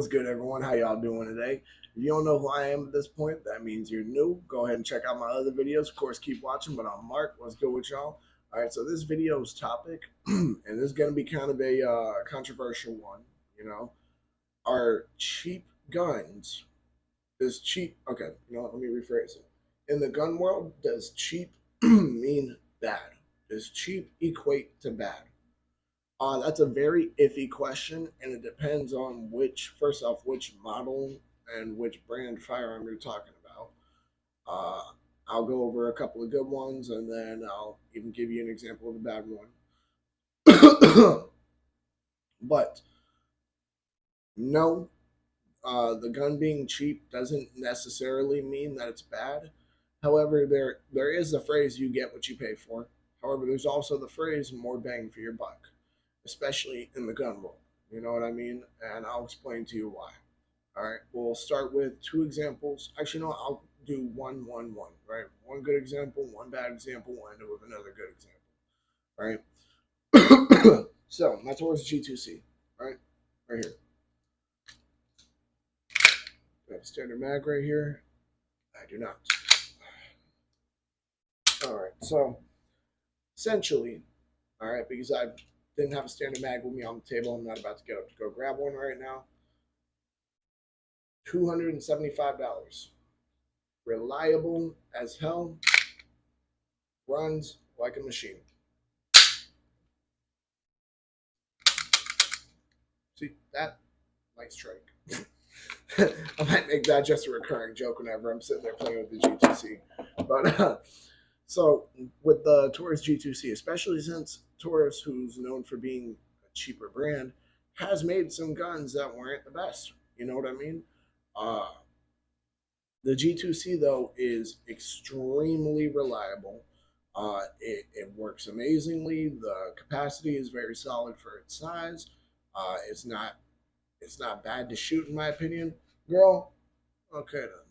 What's good, everyone? How y'all doing today? If you don't know who I am at this point, that means you're new. Go ahead and check out my other videos. Of course, keep watching, but I'm Mark. What's good with y'all? All right, so this video's topic, and this is going to be kind of a controversial one, you know, are cheap guns. Does cheap, okay, let me rephrase it. In the gun world, does cheap mean bad? Does cheap equate to bad? That's a very iffy question, and it depends on first off, which model and which brand firearm you're talking about. Uh, I'll go over a couple of good ones, and then I'll even give you an example of a bad one. But no, the gun being cheap doesn't necessarily mean that it's bad. However, there is the phrase "you get what you pay for." However, there's also the phrase "more bang for your buck," especially in the gun world. You know what I mean? And I'll explain to you why. All right, we'll start with two examples. Actually, no, I'll do one, right? One good example, one bad example, we'll end it with another good example, right? So, my Taurus G2C, right? Right here. I have a standard mag right here. I do not. All right, so essentially, all right, because I didn't have a standard mag with me on the table, I'm not about to get up to go grab one right now. $275. Reliable as hell, runs like a machine. See, that might strike. I might make that just a recurring joke whenever I'm sitting there playing with the G2C. But so with the Taurus G2C, especially since Taurus, who's known for being a cheaper brand, has made some guns that weren't the best. You know what I mean? Uh, the G2C though is extremely reliable. It works amazingly. The capacity is very solid for its size. It's not bad to shoot in my opinion. Girl, okay then.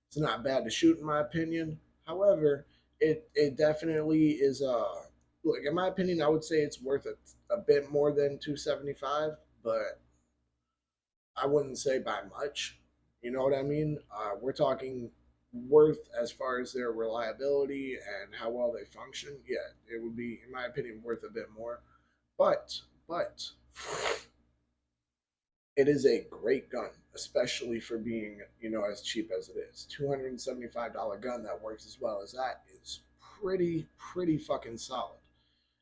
It's not bad to shoot in my opinion. However, it definitely is look, in my opinion, I would say it's worth a bit more than 275, but I wouldn't say by much. You know what I mean? We're talking worth as far as their reliability and how well they function. Yeah, it would be, in my opinion, worth a bit more. But it is a great gun, especially for being, as cheap as it is. $275 gun that works as well as that is pretty fucking solid.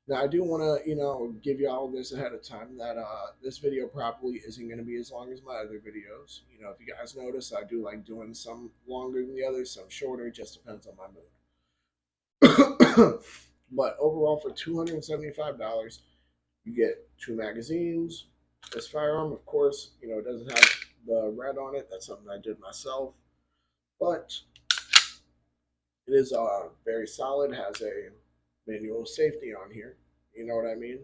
Now I do want to, give you all this ahead of time that this video probably isn't going to be as long as my other videos. If you guys notice, I do like doing some longer than the others, some shorter. It just depends on my mood. But overall, for $275, you get two magazines. This firearm, of course, it doesn't have the red on it. That's something I did myself. But it is very solid. Has a manual safety on here. You know what I mean?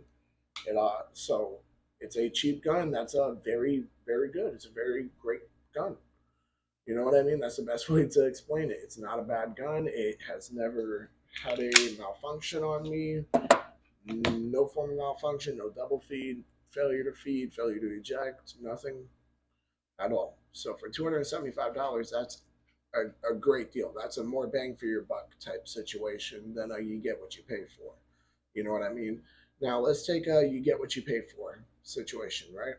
So it's a cheap gun. That's a very good. It's a very great gun. You know what I mean? That's the best way to explain it. It's not a bad gun. It has never had a malfunction on me. No form of malfunction. No double feed. Failure to feed. Failure to eject. Nothing at all. So for $275, that's a great deal. That's a more bang for your buck type situation than you get what you pay for. You know what I mean? Now let's take a you get what you pay for situation, right?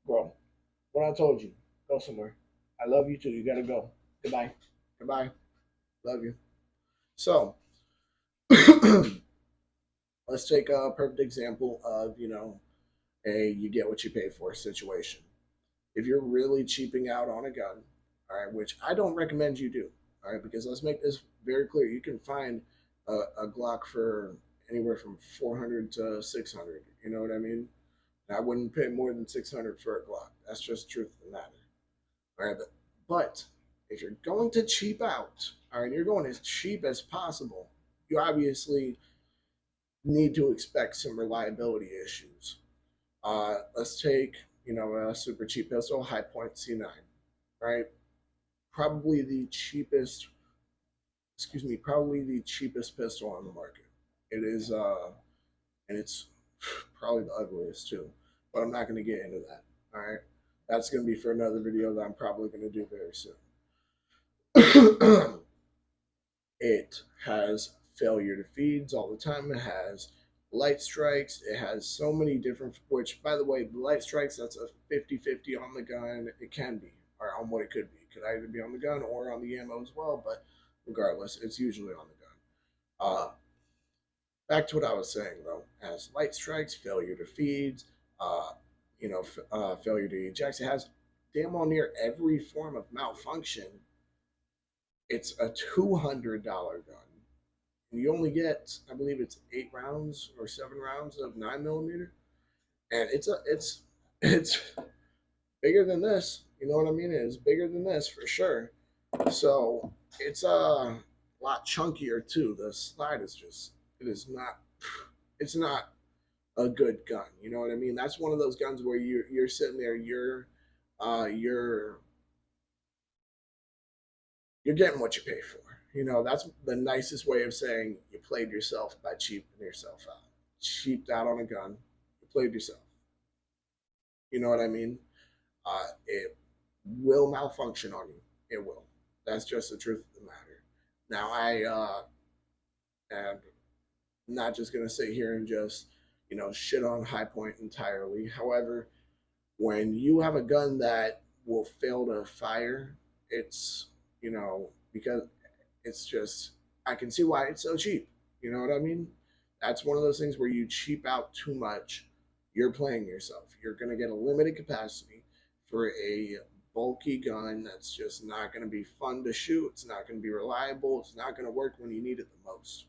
Well, what I told you, go somewhere. I love you too. You gotta go. Goodbye. Goodbye. Love you. So let's take a perfect example of a you get what you pay for situation. If you're really cheaping out on a gun, all right, which I don't recommend you do, all right, because let's make this very clear. You can find a Glock for anywhere from 400 to 600. You know what I mean? I wouldn't pay more than 600 for a Glock. That's just truth of the matter. All right, but if you're going to cheap out, all right, you're going as cheap as possible. You obviously need to expect some reliability issues. Let's take a super cheap pistol, High Point C9, right? Probably the cheapest. Excuse me, probably the cheapest pistol on the market. It is, and it's probably the ugliest too. But I'm not going to get into that. All right. That's going to be for another video that I'm probably going to do very soon. It has failure to feeds all the time. It has light strikes. It has so many different, which, by the way, the light strikes, that's a 50-50 on the gun. It can be, or on what it could be. It could either be on the gun or on the ammo as well, but regardless, it's usually on the gun. Back to what I was saying, though, it has light strikes, failure to feeds, uh, failure to eject. It has damn near every form of malfunction. It's a $200 gun. You only get, I believe it's 8 rounds or 7 rounds of 9 millimeter, and it's bigger than this. You know what I mean? It is bigger than this for sure. So it's a lot chunkier too. The slide is just it is not it's not a good gun. You know what I mean? That's one of those guns where you're sitting there, uh you're you're getting what you pay for. You know, that's the nicest way of saying you played yourself by cheaping yourself out. Cheaped out on a gun. You played yourself. You know what I mean? It will malfunction on you. It will. That's just the truth of the matter. Now, I am not just going to sit here and just, shit on High Point entirely. However, when you have a gun that will fail to fire, it's, because it's just, I can see why it's so cheap. You know what I mean? That's one of those things where you cheap out too much. You're playing yourself. You're going to get a limited capacity for a bulky gun that's just not going to be fun to shoot. It's not going to be reliable. It's not going to work when you need it the most.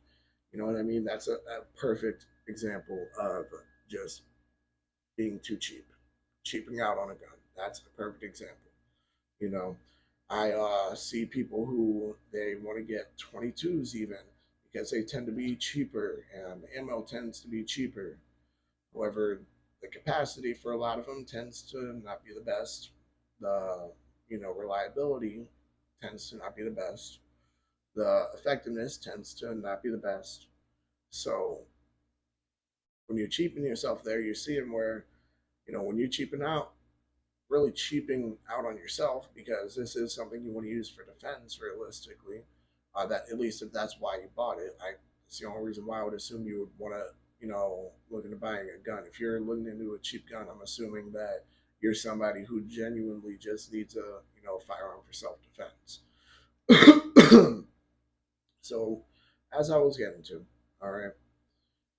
You know what I mean? That's a perfect example of just being too cheap, cheaping out on a gun. That's a perfect example. You know, I see people who they want to get 22s even because they tend to be cheaper and ammo tends to be cheaper. However, the capacity for a lot of them tends to not be the best. The reliability tends to not be the best. The effectiveness tends to not be the best. So when you cheapen yourself there, you see them where when you cheapen out, really cheaping out on yourself because this is something you want to use for defense realistically. That at least if that's why you bought it, it's the only reason why I would assume you would want to look into buying a gun. If you're looking into a cheap gun, I'm assuming that you're somebody who genuinely just needs a firearm for self defense. So, as I was getting to, all right,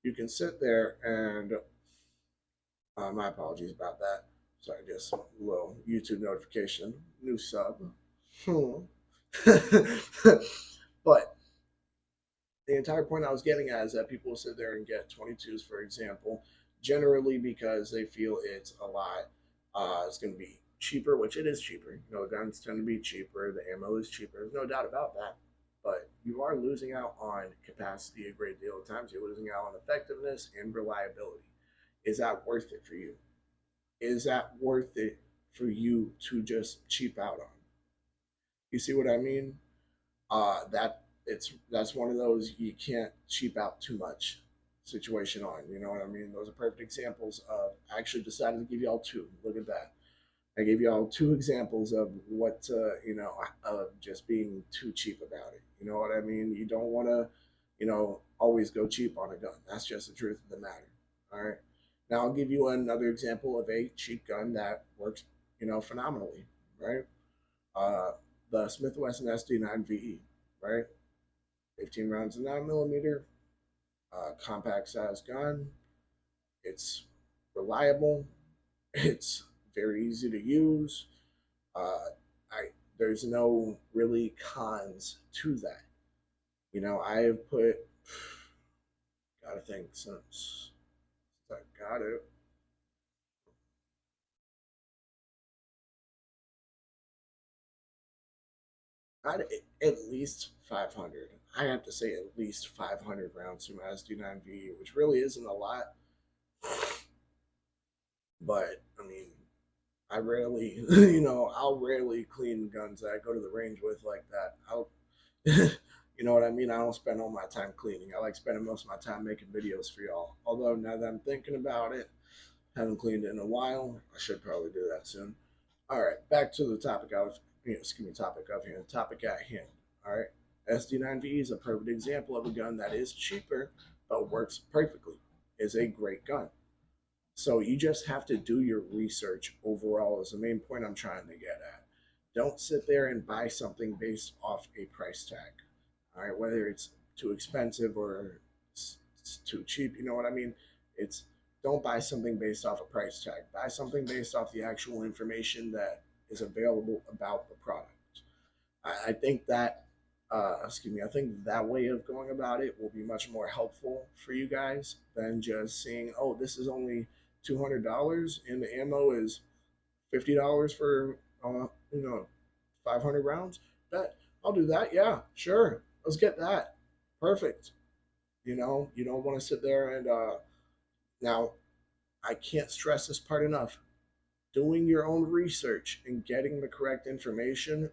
you can sit there and my apologies about that. Sorry, just a little YouTube notification, new sub. But the entire point I was getting at is that people will sit there and get 22s, for example, generally because they feel it's a lot. It's going to be cheaper, which it is cheaper. The guns tend to be cheaper. The ammo is cheaper. There's no doubt about that. But you are losing out on capacity a great deal of times. You're losing out on effectiveness and reliability. Is that worth it for you? Is that worth it for you to just cheap out on? You see what I mean? That's one of those you can't cheap out too much situation on. You know what I mean? Those are perfect examples of. I actually decided to give y'all two. Look at that. I gave y'all two examples of what of just being too cheap about it. You know what I mean? You don't want to, always go cheap on a gun. That's just the truth of the matter. All right. Now I'll give you another example of a cheap gun that works, phenomenally. Right. Uh, the Smith Wesson SD9 VE. Right. 15 rounds of 9 millimeter. Compact size gun. It's reliable. It's very easy to use. Uh, there's no really cons to that. I have put gotta think since I got it. I'd at least 500. I have to say at least 500 rounds from SD9V, which really isn't a lot. But I mean, I rarely, I'll rarely clean guns that I go to the range with like that. You know what I mean? I don't spend all my time cleaning. I like spending most of my time making videos for y'all. Although now that I'm thinking about it, haven't cleaned it in a while. I should probably do that soon. All right, back to the topic of topic of hand, topic at hand. All right, SD9VE is a perfect example of a gun that is cheaper but works perfectly. Is a great gun. So you just have to do your research overall. Is the main point I'm trying to get at. Don't sit there and buy something based off a price tag. All right, whether it's too expensive or it's too cheap, you know what I mean? It's don't buy something based off a price tag. Buy something based off the actual information that is available about the product. I think that I think that way of going about it will be much more helpful for you guys than just saying, "Oh, this is only $200 and the ammo is $50 for 500 rounds." That I'll do that. Yeah, sure. Let's get that. Perfect. You don't want to sit there and now I can't stress this part enough. Doing your own research and getting the correct information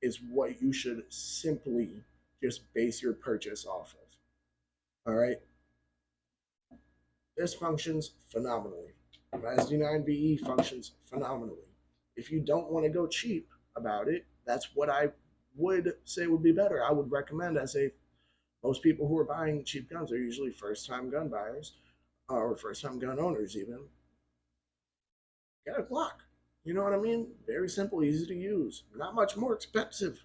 is what you should simply just base your purchase off of. All right. This functions phenomenally. SD9VE functions phenomenally. If you don't want to go cheap about it, that's what I would say would be better. I would recommend, as a most people who are buying cheap guns are usually first time gun buyers or first time gun owners, even. Get a Glock. You know what I mean? Very simple, easy to use, not much more expensive.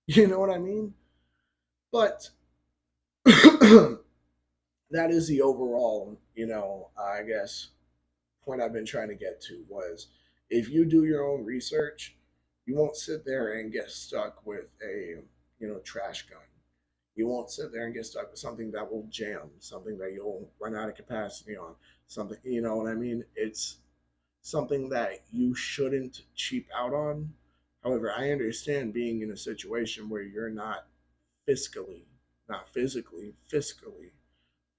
You know what I mean? But that is the overall, I guess, point I've been trying to get to was if you do your own research, you won't sit there and get stuck with a, trash gun. You won't sit there and get stuck with something that will jam, something that you'll run out of capacity on, something, you know what I mean? It's something that you shouldn't cheap out on. However, I understand being in a situation where you're not fiscally, not physically, fiscally,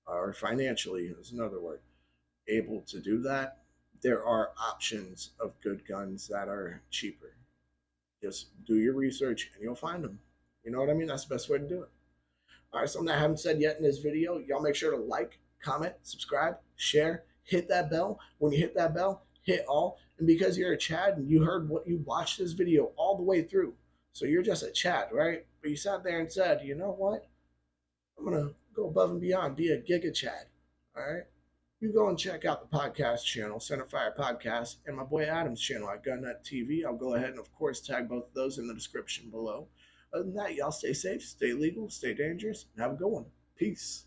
or financially is another word, able to do that. There are options of good guns that are cheaper. Just do your research and you'll find them. You know what I mean? That's the best way to do it. All right, something I haven't said yet in this video, y'all make sure to like, comment, subscribe, share, hit that bell. When you hit that bell, hit all. And because you're a Chad and you heard what you watched this video all the way through, so you're just a Chad, right? But you sat there and said, you know what? I'm going to go above and beyond, be a Giga Chad. All right? You go and check out the podcast channel, Centerfire Podcast, and my boy Adam's channel at Gun.TV. TV. I'll go ahead and, of course, tag both of those in the description below. Other than that, y'all stay safe, stay legal, stay dangerous, and have a good one. Peace.